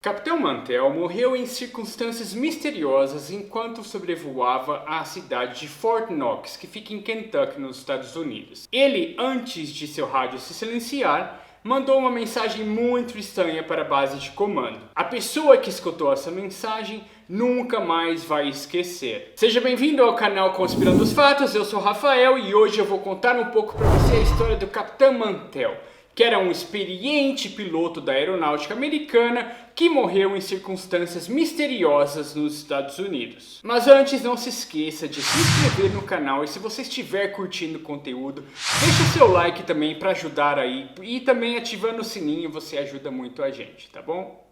Capitão Mantell morreu em circunstâncias misteriosas enquanto sobrevoava a cidade de Fort Knox, que fica em Kentucky, nos Estados Unidos. Ele, antes de seu rádio se silenciar, mandou uma mensagem muito estranha para a base de comando. A pessoa que escutou essa mensagem nunca mais vai esquecer. Seja bem-vindo ao canal Conspirando os Fatos, eu sou o Rafael e hoje eu vou contar um pouco para você a história do Capitão Mantell, que era um experiente piloto da aeronáutica americana que morreu em circunstâncias misteriosas nos Estados Unidos. Mas antes, não se esqueça de se inscrever no canal e se você estiver curtindo o conteúdo, deixa o seu like também para ajudar aí e também ativando o sininho, você ajuda muito a gente, tá bom?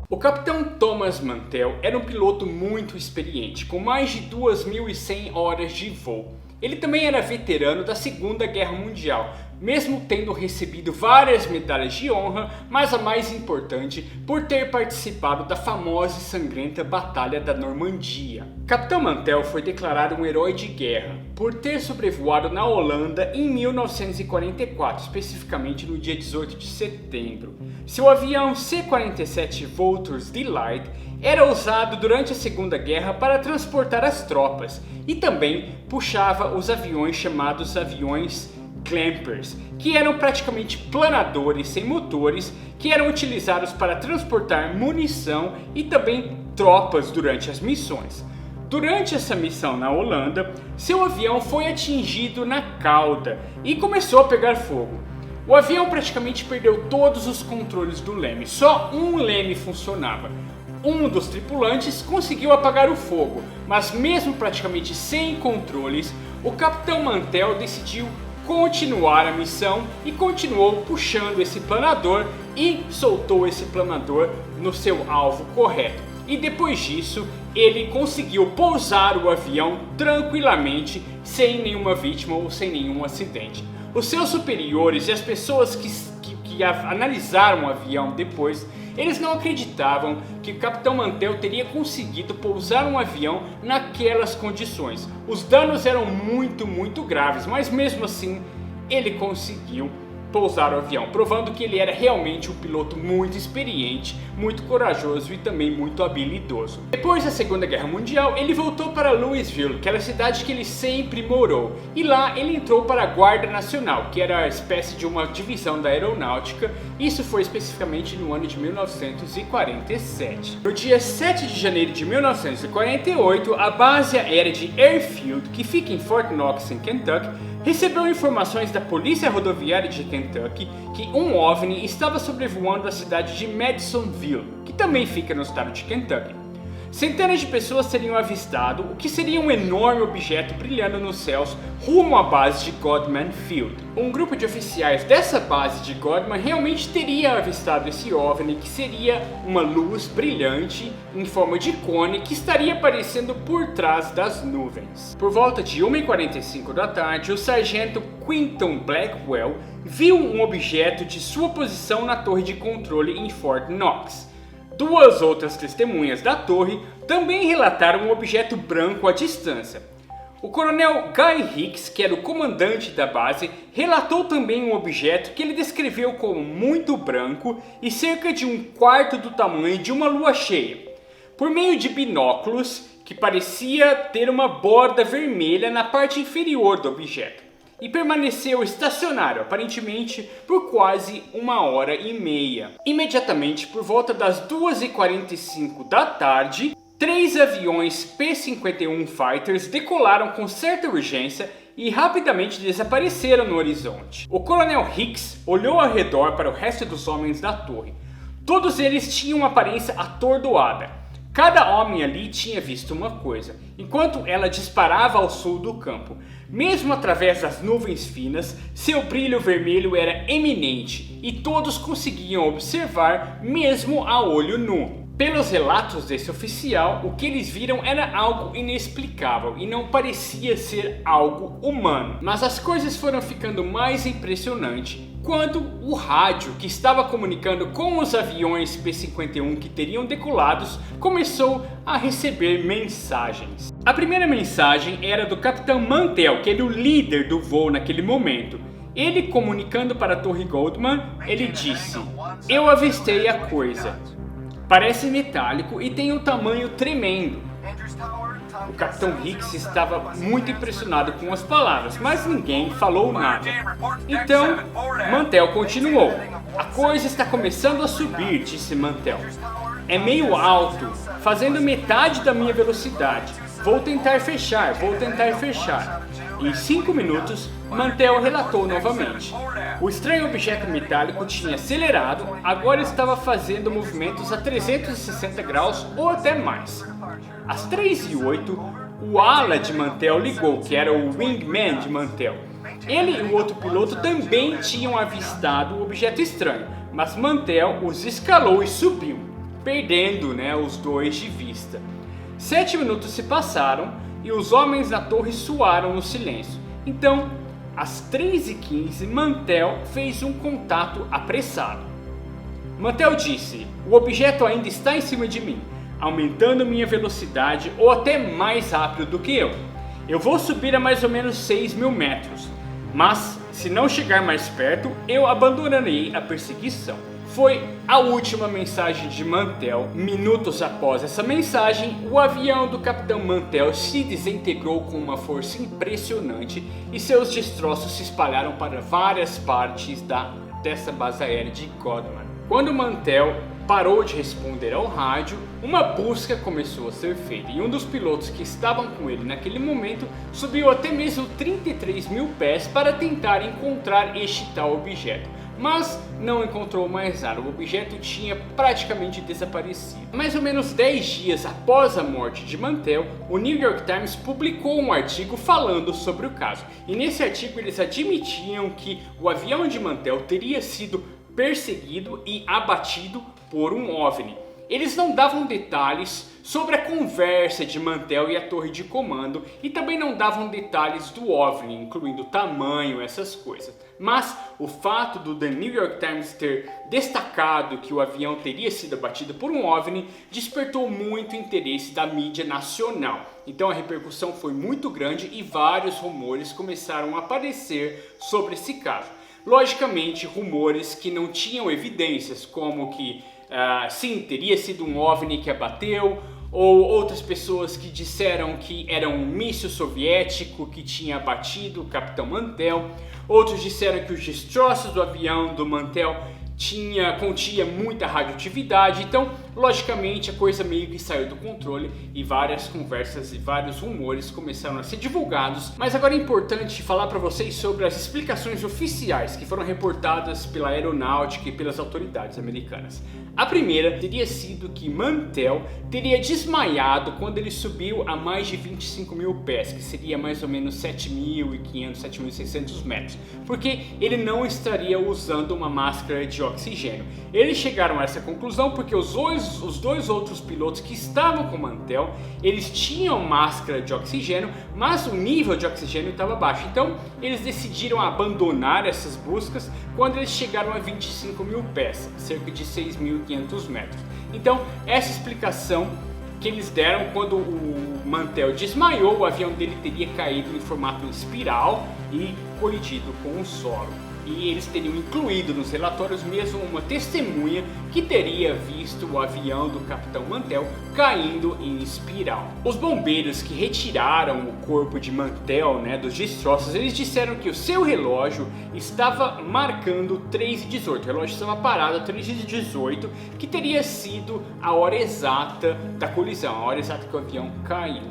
O capitão Thomas Mantell era um piloto muito experiente, com mais de 2.100 horas de voo. Ele também era veterano da Segunda Guerra Mundial, mesmo tendo recebido várias medalhas de honra, mas a mais importante, por ter participado da famosa e sangrenta Batalha da Normandia. Capitão Mantell foi declarado um herói de guerra por ter sobrevoado na Holanda em 1944, especificamente no dia 18 de setembro. Seu avião C-47 Vultures Delight era usado durante a Segunda Guerra para transportar as tropas e também puxava os aviões chamados aviões Clampers, que eram praticamente planadores sem motores que eram utilizados para transportar munição e também tropas durante as missões. Durante essa missão na Holanda, seu avião foi atingido na cauda e começou a pegar fogo. O avião praticamente perdeu todos os controles do leme, só um leme funcionava. Um dos tripulantes conseguiu apagar o fogo, mas mesmo praticamente sem controles, o Capitão Mantell decidiu continuar a missão e continuou puxando esse planador e soltou esse planador no seu alvo correto. E depois disso, ele conseguiu pousar o avião tranquilamente, sem nenhuma vítima ou sem nenhum acidente. Os seus superiores e as pessoas que analisaram o avião depois, eles não acreditavam que o Capitão Mantell teria conseguido pousar um avião naquelas condições. Os danos eram muito graves, mas mesmo assim ele conseguiu pousar o avião, provando que ele era realmente um piloto muito experiente, muito corajoso e também muito habilidoso. Depois da Segunda Guerra Mundial, ele voltou para Louisville, que era a cidade que ele sempre morou, e lá ele entrou para a Guarda Nacional, que era a espécie de uma divisão da aeronáutica. Isso foi especificamente no ano de 1947. No dia 7 de janeiro de 1948, a base aérea de Airfield, que fica em Fort Knox, em Kentucky, recebeu informações da Polícia Rodoviária de Kentucky que um OVNI estava sobrevoando a cidade de Madisonville, que também fica no estado de Kentucky. Centenas de pessoas teriam avistado o que seria um enorme objeto brilhando nos céus rumo à base de Godman Field. Um grupo de oficiais dessa base de Godman realmente teria avistado esse OVNI, que seria uma luz brilhante em forma de cone que estaria aparecendo por trás das nuvens. Por volta de 1h45 da tarde, o sargento Quinton Blackwell viu um objeto de sua posição na torre de controle em Fort Knox. Duas outras testemunhas da torre também relataram um objeto branco à distância. O coronel Guy Hicks, que era o comandante da base, relatou também um objeto que ele descreveu como muito branco e cerca de um quarto do tamanho de uma lua cheia. Por meio de binóculos, que parecia ter uma borda vermelha na parte inferior do objeto. E permaneceu estacionário, aparentemente, por quase 1h30. Imediatamente, por volta das 2h45 da tarde, 3 aviões P-51 Fighters decolaram com certa urgência e rapidamente desapareceram no horizonte. O coronel Hicks olhou ao redor para o resto dos homens da torre. Todos eles tinham uma aparência atordoada. Cada homem ali tinha visto uma coisa, enquanto ela disparava ao sul do campo. Mesmo através das nuvens finas, seu brilho vermelho era eminente e todos conseguiam observar mesmo a olho nu. Pelos relatos desse oficial, o que eles viram era algo inexplicável e não parecia ser algo humano. Mas as coisas foram ficando mais impressionantes quando o rádio que estava comunicando com os aviões P-51 que teriam decolados começou a receber mensagens. A primeira mensagem era do Capitão Mantell, que era o líder do voo naquele momento. Ele, comunicando para a Torre Goldman, ele disse: "Eu avistei a coisa. Parece metálico e tem um tamanho tremendo." O Capitão Hicks estava muito impressionado com as palavras, mas ninguém falou nada. Então, Mantell continuou: "A coisa está começando a subir", disse Mantell. "É meio alto, fazendo metade da minha velocidade. Vou tentar fechar. Em 5 minutos, Mantell relatou novamente. O estranho objeto metálico tinha acelerado, agora estava fazendo movimentos a 360 graus ou até mais. Às 3h08, o ala de Mantell ligou, que era o wingman de Mantell. Ele e o outro piloto também tinham avistado o objeto estranho, mas Mantell os escalou e subiu, perdendo, os dois de vista. 7 minutos se passaram e os homens na torre suaram no silêncio. Então, às 3h15, Mantell fez um contato apressado. Mantell disse: "O objeto ainda está em cima de mim, aumentando minha velocidade ou até mais rápido do que eu. Eu vou subir a mais ou menos 6.000 metros, mas se não chegar mais perto, eu abandonarei a perseguição." Foi a última mensagem de Mantell. Minutos após essa mensagem, o avião do Capitão Mantell se desintegrou com uma força impressionante e seus destroços se espalharam para várias partes dessa base aérea de Goldman. Quando Mantell parou de responder ao rádio, uma busca começou a ser feita e um dos pilotos que estavam com ele naquele momento subiu até mesmo 33.000 pés para tentar encontrar este tal objeto. Mas não encontrou mais nada, o objeto tinha praticamente desaparecido. Mais ou menos 10 dias após a morte de Mantell, o New York Times publicou um artigo falando sobre o caso. E nesse artigo eles admitiam que o avião de Mantell teria sido perseguido e abatido por um OVNI. Eles não davam detalhes sobre a conversa de Mantell e a torre de comando e também não davam detalhes do OVNI, incluindo tamanho, essas coisas. Mas o fato do The New York Times ter destacado que o avião teria sido abatido por um OVNI despertou muito interesse da mídia nacional. Então a repercussão foi muito grande e vários rumores começaram a aparecer sobre esse caso. Logicamente, rumores que não tinham evidências, como que sim, teria sido um OVNI que abateu, ou outras pessoas que disseram que era um míssil soviético que tinha abatido o Capitão Mantell. Outros disseram que os destroços do avião do Mantell continha muita radioatividade. Então, logicamente, a coisa meio que saiu do controle e várias conversas e vários rumores começaram a ser divulgados. Mas agora é importante falar para vocês sobre as explicações oficiais que foram reportadas pela aeronáutica e pelas autoridades americanas. A primeira teria sido que Mantell teria desmaiado quando ele subiu a mais de 25.000 pés, que seria mais ou menos 7.500, 7.600 metros, porque ele não estaria usando uma máscara de oxigênio. Eles chegaram a essa conclusão porque os dois outros pilotos que estavam com Mantell, eles tinham máscara de oxigênio, mas o nível de oxigênio estava baixo. Então eles decidiram abandonar essas buscas quando eles chegaram a 25.000 pés, cerca de 6.500 metros. Então essa explicação que eles deram: quando o Mantell desmaiou, o avião dele teria caído em formato espiral e colidido com o solo. E eles teriam incluído nos relatórios mesmo uma testemunha que teria visto o avião do Capitão Mantell caindo em espiral. Os bombeiros que retiraram o corpo de Mantell, dos destroços, eles disseram que o seu relógio estava marcando 3h18, o relógio estava parado a 3h18, que teria sido a hora exata da colisão, a hora exata que o avião caiu.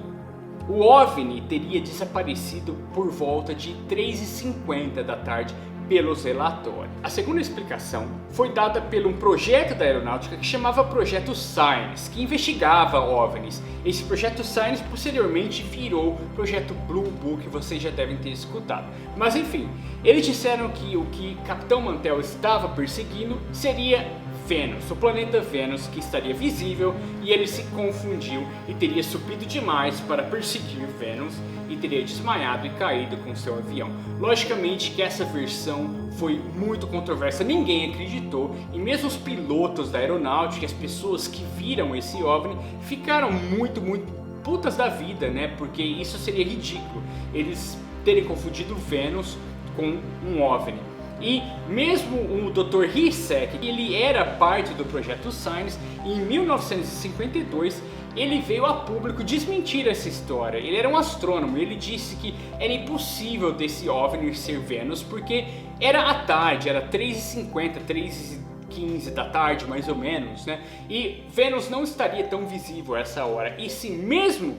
O OVNI teria desaparecido por volta de 3h50 da tarde pelos relatórios. A segunda explicação foi dada por um projeto da aeronáutica que chamava Projeto Science, que investigava OVNIs. Esse Projeto Science posteriormente virou Projeto Blue Book, que vocês já devem ter escutado. Mas enfim, eles disseram que o que Capitão Mantell estava perseguindo seria Vênus, o planeta Vênus, que estaria visível, e ele se confundiu e teria subido demais para perseguir Vênus e teria desmaiado e caído com seu avião. Logicamente que essa versão foi muito controversa, ninguém acreditou, e mesmo os pilotos da aeronáutica, as pessoas que viram esse OVNI, ficaram muito putas da vida, né? Porque isso seria ridículo, eles terem confundido Vênus com um OVNI. E mesmo o Dr. Hissek, ele era parte do projeto Science, e em 1952 ele veio a público desmentir essa história. Ele era um astrônomo, ele disse que era impossível desse OVNI ser Vênus, porque era à tarde, era 3h50, 3h15 da tarde mais ou menos, né? E Vênus não estaria tão visível a essa hora, e se mesmo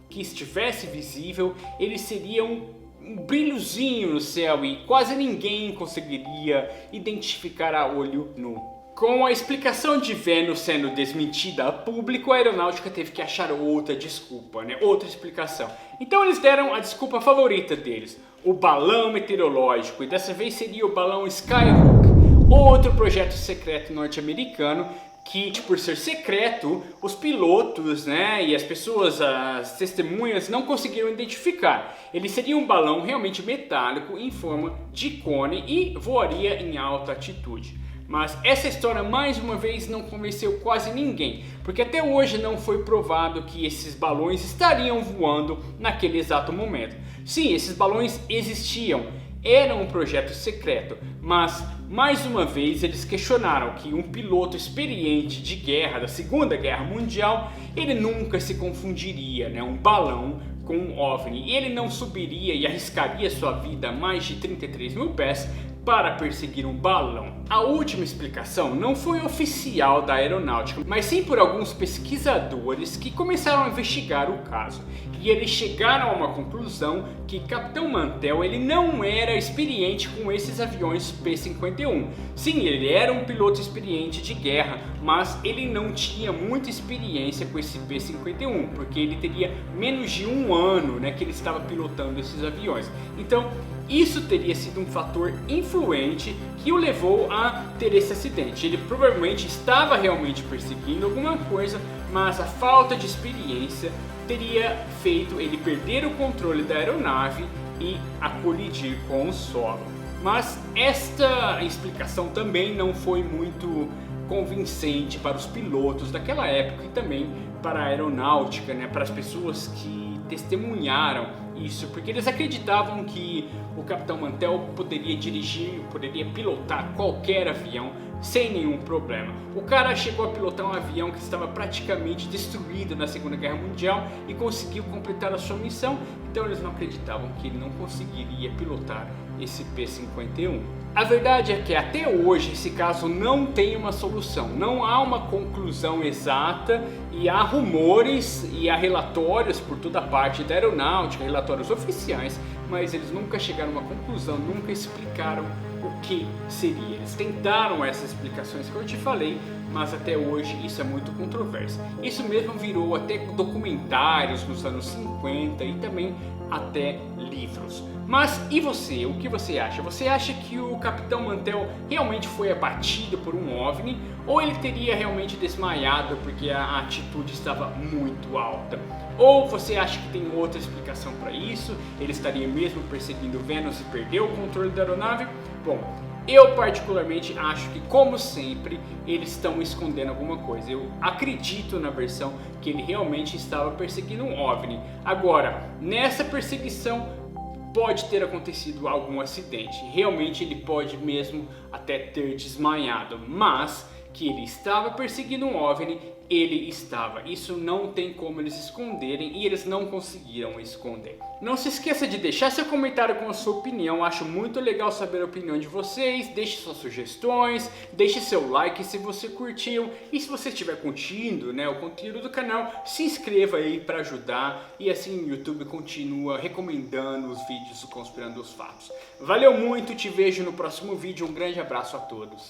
que estivesse visível, ele seria um brilhozinho no céu e quase ninguém conseguiria identificar a olho nu. Com a explicação de Vênus sendo desmentida a público, a aeronáutica teve que achar outra desculpa, né? Outra explicação. Então eles deram a desculpa favorita deles, o balão meteorológico, e dessa vez seria o balão Skyhook, outro projeto secreto norte-americano que, por ser secreto, os pilotos, né, e as pessoas, as testemunhas, não conseguiram identificar. Ele seria um balão realmente metálico em forma de cone e voaria em alta altitude. Mas essa história, mais uma vez, não convenceu quase ninguém, porque até hoje não foi provado que esses balões estariam voando naquele exato momento. Sim, esses balões existiam, eram um projeto secreto, mas mais uma vez eles questionaram que um piloto experiente de guerra da Segunda Guerra Mundial, ele nunca se confundiria, né, um balão com um OVNI, e ele não subiria e arriscaria sua vida a mais de 33 mil pés para perseguir um balão. A última explicação não foi oficial da aeronáutica, mas sim por alguns pesquisadores que começaram a investigar o caso. E eles chegaram a uma conclusão que Capitão Mantell ele não era experiente com esses aviões P-51. Sim, ele era um piloto experiente de guerra, mas ele não tinha muita experiência com esse P-51, porque ele teria menos de um ano, né, que ele estava pilotando esses aviões. Então, isso teria sido um fator influente que o levou a ter esse acidente. Ele provavelmente estava realmente perseguindo alguma coisa, mas a falta de experiência teria feito ele perder o controle da aeronave e a colidir com o solo. Mas esta explicação também não foi muito convincente para os pilotos daquela época e também para a aeronáutica, né, para as pessoas que testemunharam isso, porque eles acreditavam que o Capitão Mantell poderia dirigir, poderia pilotar qualquer avião sem nenhum problema. O cara chegou a pilotar um avião que estava praticamente destruído na Segunda Guerra Mundial e conseguiu completar a sua missão, então eles não acreditavam que ele não conseguiria pilotar esse P-51. A verdade é que até hoje esse caso não tem uma solução, não há uma conclusão exata e há rumores e há relatórios por toda parte da aeronáutica, relatórios oficiais, mas eles nunca chegaram a uma conclusão, nunca explicaram o que seria. Eles tentaram essas explicações que eu te falei, mas até hoje isso é muito controverso. Isso mesmo virou até documentários nos anos 50 e também até livros. Mas e você? O que você acha? Você acha que o Capitão Mantell realmente foi abatido por um OVNI? Ou ele teria realmente desmaiado porque a altitude estava muito alta? Ou você acha que tem outra explicação para isso? Ele estaria mesmo perseguindo Vênus e perdeu o controle da aeronave? Bom, eu particularmente acho que, como sempre, eles estão escondendo alguma coisa. Eu acredito na versão que ele realmente estava perseguindo um OVNI. Agora, nessa perseguição pode ter acontecido algum acidente. Realmente ele pode mesmo até ter desmaiado, mas que ele estava perseguindo um OVNI, ele estava. Isso não tem como eles esconderem e eles não conseguiram esconder. Não se esqueça de deixar seu comentário com a sua opinião, acho muito legal saber a opinião de vocês, deixe suas sugestões, deixe seu like se você curtiu e se você estiver curtindo, né, o conteúdo do canal, se inscreva aí para ajudar e assim o YouTube continua recomendando os vídeos do Conspirando os Fatos. Valeu muito, te vejo no próximo vídeo, um grande abraço a todos.